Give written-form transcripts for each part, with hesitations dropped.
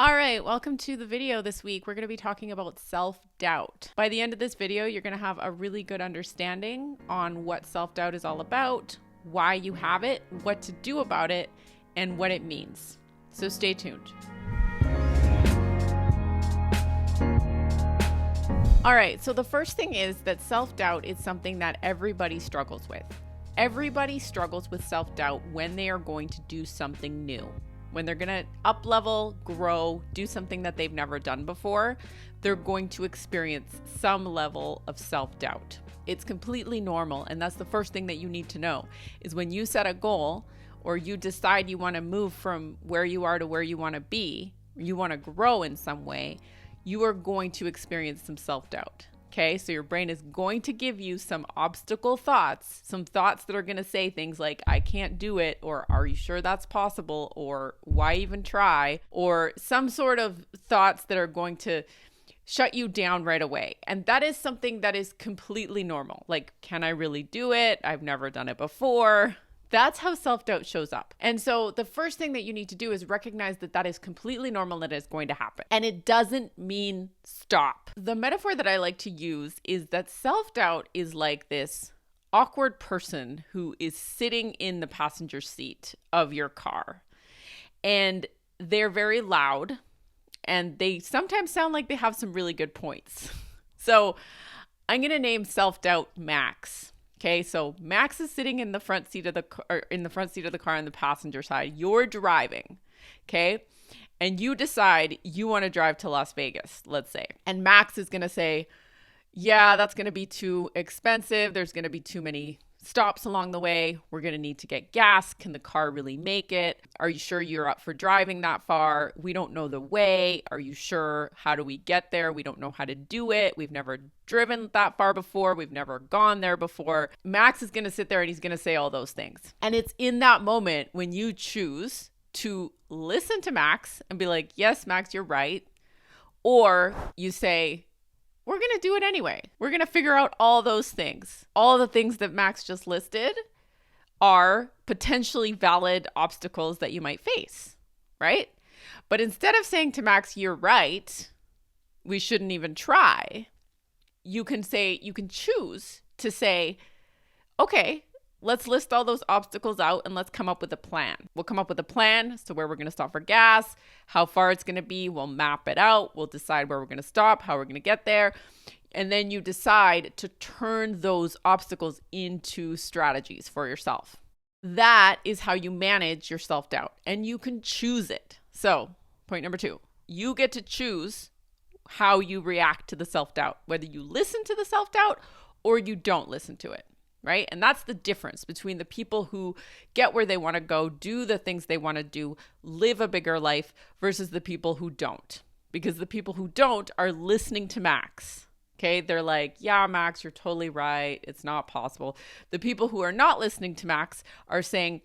All right, welcome to the video this week. We're going to be talking about self-doubt. By the end of this video, you're going to have a really good understanding on what self-doubt is all about, why you have it, what to do about it, and what it means. So stay tuned. All right, so the first thing is that self-doubt is something that everybody struggles with. Everybody struggles with self-doubt when they are going to do something new. When they're going to up level, grow, do something that they've never done before, they're going to experience some level of self-doubt. It's completely normal. And that's the first thing that you need to know is when you set a goal or you decide you want to move from where you are to where you want to be, you want to grow in some way, you are going to experience some self-doubt. Okay, so your brain is going to give you some obstacle thoughts, some thoughts that are going to say things like, I can't do it, or are you sure that's possible, or why even try, or some sort of thoughts that are going to shut you down right away. And that is something that is completely normal. Like, can I really do it? I've never done it before. That's how self-doubt shows up. And so the first thing that you need to do is recognize that that is completely normal and it is going to happen. And it doesn't mean stop. The metaphor that I like to use is that self-doubt is like this awkward person who is sitting in the passenger seat of your car. And they're very loud and they sometimes sound like they have some really good points. So I'm going to name self-doubt Max. Okay, so Max is sitting in the front seat of the car, on the passenger side. You're driving, okay? And you decide you want to drive to Las Vegas, let's say. And Max is going to say, yeah, that's going to be too expensive. There's going to be too many stops along the way. We're going to need to get gas. Can the car really make it? Are you sure you're up for driving that far? We don't know the way. Are you sure? How do we get there? We don't know how to do it. We've never driven that far before. We've never gone there before. Max is going to sit there and he's going to say all those things. And it's in that moment when you choose to listen to Max and be like, yes, Max, you're right. Or you say, we're going to do it anyway. We're going to figure out all those things. All the things that Max just listed are potentially valid obstacles that you might face, right? But instead of saying to Max, you're right, we shouldn't even try, you can choose to say, okay, let's list all those obstacles out and let's come up with a plan. We'll come up with a plan as to where we're going to stop for gas, how far it's going to be. We'll map it out. We'll decide where we're going to stop, how we're going to get there. And then you decide to turn those obstacles into strategies for yourself. That is how you manage your self-doubt, and you can choose it. So, point number 2, you get to choose how you react to the self-doubt, whether you listen to the self-doubt or you don't listen to it. Right? And that's the difference between the people who get where they want to go, do the things they want to do, live a bigger life versus the people who don't. Because the people who don't are listening to Max. Okay? They're like, yeah, Max, you're totally right. It's not possible. The people who are not listening to Max are saying,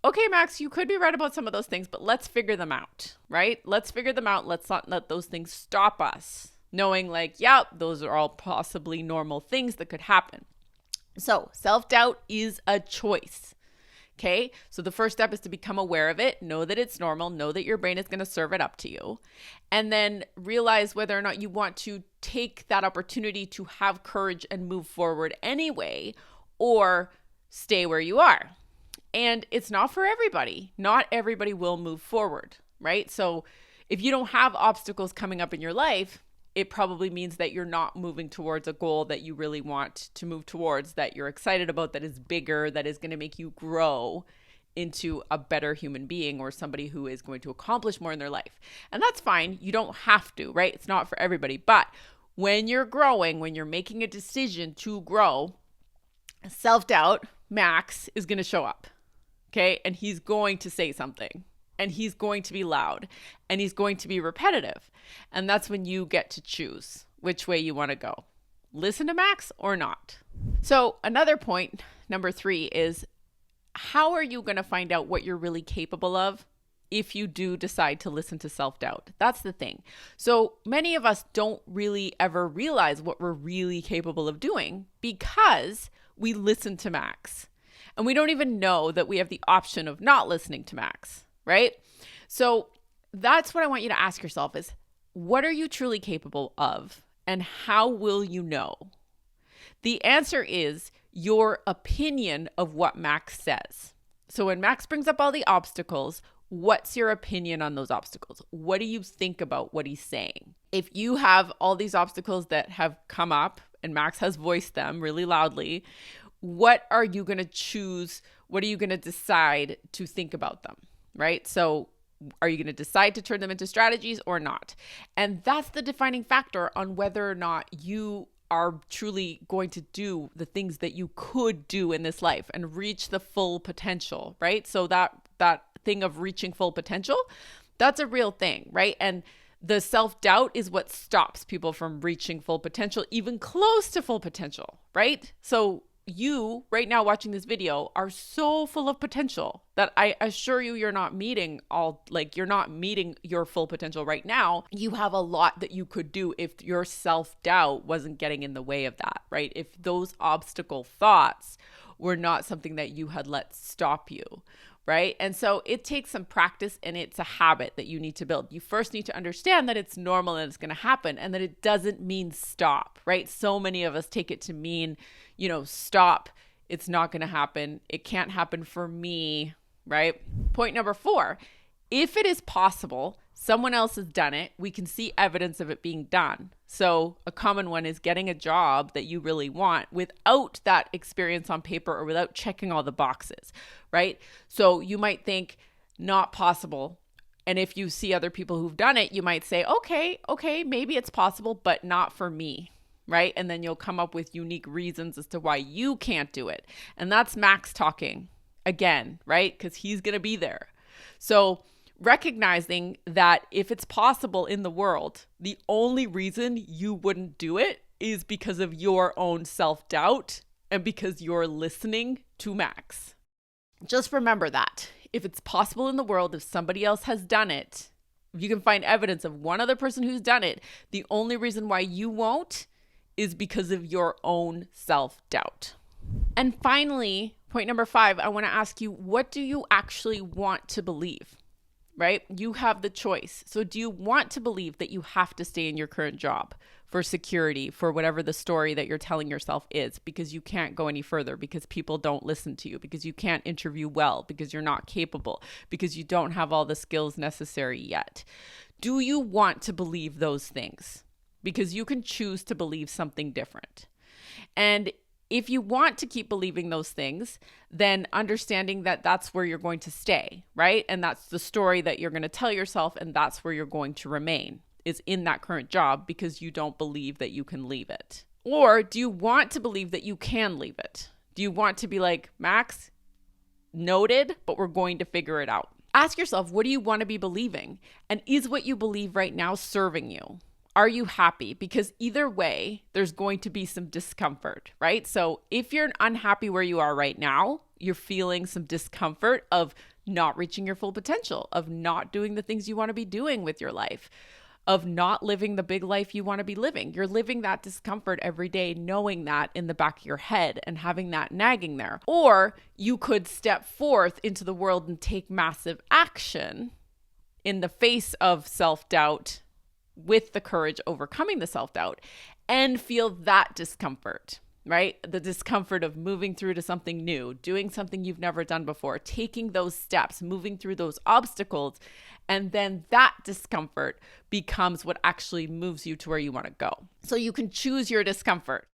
okay, Max, you could be right about some of those things, but let's figure them out, right? Let's figure them out. Let's not let those things stop us. Knowing like, yeah, those are all possibly normal things that could happen. So self-doubt is a choice. Okay. So the first step is to become aware of it. Know that it's normal. Know that your brain is going to serve it up to you. And then realize whether or not you want to take that opportunity to have courage and move forward anyway, or stay where you are. And it's not for everybody. Not everybody will move forward, right? So if you don't have obstacles coming up in your life, it probably means that you're not moving towards a goal that you really want to move towards, that you're excited about, that is bigger, that is going to make you grow into a better human being or somebody who is going to accomplish more in their life. And that's fine. You don't have to, right? It's not for everybody. But when you're growing, when you're making a decision to grow, self-doubt, Max, is going to show up. Okay? And he's going to say something. And he's going to be loud and he's going to be repetitive. And that's when you get to choose which way you want to go. Listen to Max or not. So another point, number 3, is how are you going to find out what you're really capable of if you do decide to listen to self-doubt? That's the thing. So many of us don't really ever realize what we're really capable of doing because we listen to Max. And we don't even know that we have the option of not listening to Max. Right? So that's what I want you to ask yourself is, what are you truly capable of? And how will you know? The answer is your opinion of what Max says. So when Max brings up all the obstacles, what's your opinion on those obstacles? What do you think about what he's saying? If you have all these obstacles that have come up and Max has voiced them really loudly, what are you going to choose? What are you going to decide to think about them, right? So are you going to decide to turn them into strategies or not? And that's the defining factor on whether or not you are truly going to do the things that you could do in this life and reach the full potential, right? So that thing of reaching full potential, that's a real thing, right? And the self-doubt is what stops people from reaching full potential, even close to full potential, right? So you right now watching this video are so full of potential that I assure you, you're not meeting your full potential right now. You have a lot that you could do if your self-doubt wasn't getting in the way of that, right? If those obstacle thoughts were not something that you had let stop you, right? And so it takes some practice, and it's a habit that you need to build. You first need to understand that it's normal and it's going to happen, and that it doesn't mean stop, right? So many of us take it to mean, stop. It's not going to happen. It can't happen for me, right? Point number 4, if it is possible, someone else has done it, we can see evidence of it being done. So a common one is getting a job that you really want without that experience on paper or without checking all the boxes, right? So you might think not possible. And if you see other people who've done it, you might say, okay, maybe it's possible, but not for me, right? And then you'll come up with unique reasons as to why you can't do it. And that's Max talking again, right? Because he's going to be there. So recognizing that if it's possible in the world, the only reason you wouldn't do it is because of your own self-doubt and because you're listening to Max. Just remember that. If it's possible in the world, if somebody else has done it, if you can find evidence of one other person who's done it, the only reason why you won't is because of your own self-doubt. And finally, point number 5, I want to ask you, what do you actually want to believe? Right? You have the choice. So do you want to believe that you have to stay in your current job for security, for whatever the story that you're telling yourself is, because you can't go any further, because people don't listen to you, because you can't interview well, because you're not capable, because you don't have all the skills necessary yet? Do you want to believe those things? Because you can choose to believe something different. And if you want to keep believing those things, then understanding that that's where you're going to stay, right? And that's the story that you're going to tell yourself, and that's where you're going to remain, is in that current job because you don't believe that you can leave it. Or do you want to believe that you can leave it? Do you want to be like, Max, noted, but we're going to figure it out? Ask yourself, what do you want to be believing? And is what you believe right now serving you? Are you happy? Because either way, there's going to be some discomfort, right? So if you're unhappy where you are right now, you're feeling some discomfort of not reaching your full potential, of not doing the things you want to be doing with your life, of not living the big life you want to be living. You're living that discomfort every day, knowing that in the back of your head and having that nagging there. Or you could step forth into the world and take massive action in the face of self-doubt, with the courage overcoming the self-doubt, and feel that discomfort, right? The discomfort of moving through to something new, doing something you've never done before, taking those steps, moving through those obstacles. And then that discomfort becomes what actually moves you to where you want to go. So you can choose your discomfort.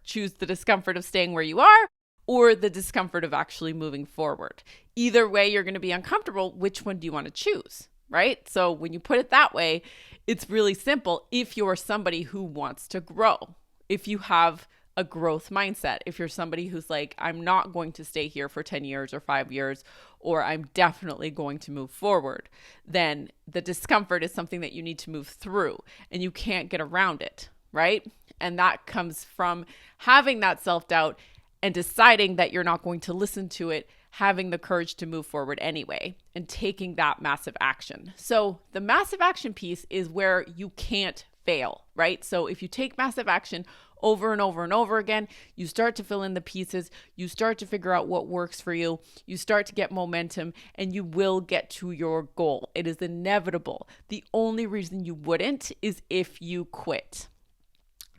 Choose the discomfort of staying where you are, or the discomfort of actually moving forward. Either way, you're going to be uncomfortable. Which one do you want to choose, right? So when you put it that way, it's really simple. If you're somebody who wants to grow, if you have a growth mindset, if you're somebody who's like, I'm not going to stay here for 10 years or 5 years, or I'm definitely going to move forward, then the discomfort is something that you need to move through and you can't get around it, right? And that comes from having that self-doubt and deciding that you're not going to listen to it, having the courage to move forward anyway, and taking that massive action. So the massive action piece is where you can't fail, right? So if you take massive action over and over and over again, you start to fill in the pieces, you start to figure out what works for you, you start to get momentum, and you will get to your goal. It is inevitable. The only reason you wouldn't is if you quit.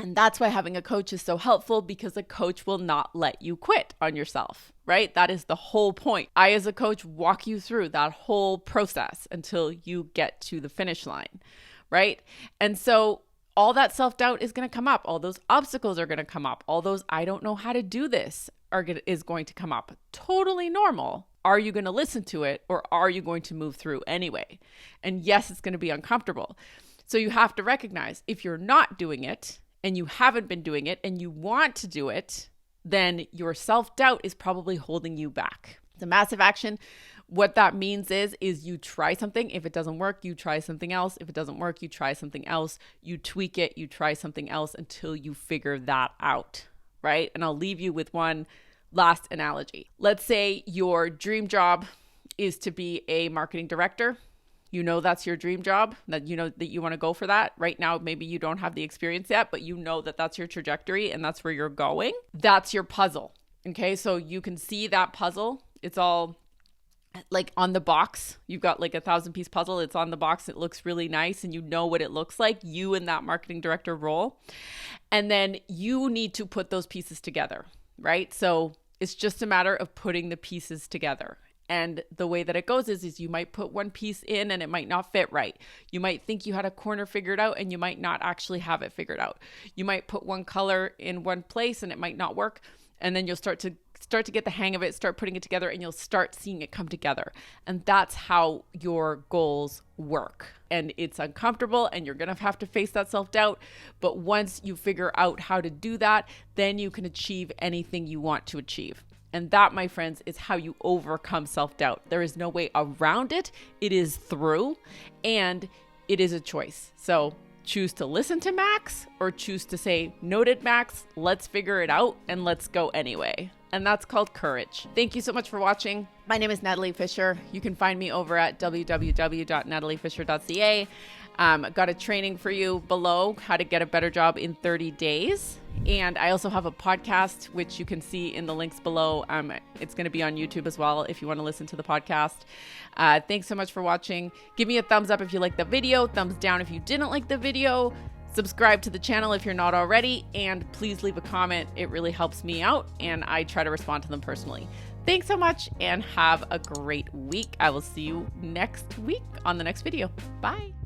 And that's why having a coach is so helpful, because a coach will not let you quit on yourself, right? That is the whole point. I, as a coach, walk you through that whole process until you get to the finish line, right? And so all that self-doubt is going to come up. All those obstacles are going to come up. All those, I don't know how to do this, is going to come up. Totally normal. Are you going to listen to it, or are you going to move through anyway? And yes, it's going to be uncomfortable. So you have to recognize if you're not doing it, and you haven't been doing it, and you want to do it, then your self-doubt is probably holding you back. The massive action, what that means is you try something. If it doesn't work, you try something else. If it doesn't work, you try something else. You tweak it, you try something else until you figure that out, right? And I'll leave you with one last analogy. Let's say your dream job is to be a marketing director. You know that's your dream job, that you know that you want to go for that. Right now, maybe you don't have the experience yet, but you know that that's your trajectory and that's where you're going. That's your puzzle. Okay, so you can see that puzzle. It's all like on the box. You've got like a 1,000-piece puzzle. It's on the box. It looks really nice, and you know what it looks like, you in that marketing director role. And then you need to put those pieces together, right? So it's just a matter of putting the pieces together. And the way that it goes is you might put one piece in and it might not fit right. You might think you had a corner figured out and you might not actually have it figured out. You might put one color in one place and it might not work. And then you'll start to get the hang of it, start putting it together, and you'll start seeing it come together. And that's how your goals work. And it's uncomfortable, and you're going to have to face that self-doubt. But once you figure out how to do that, then you can achieve anything you want to achieve. And that, my friends, is how you overcome self-doubt. There is no way around it. It is through, and it is a choice. So choose to listen to Max, or choose to say, noted Max, let's figure it out and let's go anyway. And that's called courage. Thank you so much for watching. My name is Natalie Fisher. You can find me over at www.nataliefisher.ca. Got a training for you below, how to get a better job in 30 days. And I also have a podcast, which you can see in the links below. It's going to be on YouTube as well if you want to listen to the podcast. Thanks so much for watching. Give me a thumbs up if you liked the video, thumbs down if you didn't like the video. Subscribe to the channel if you're not already, and please leave a comment. It really helps me out, and I try to respond to them personally. Thanks so much, and have a great week. I will see you next week on the next video. Bye.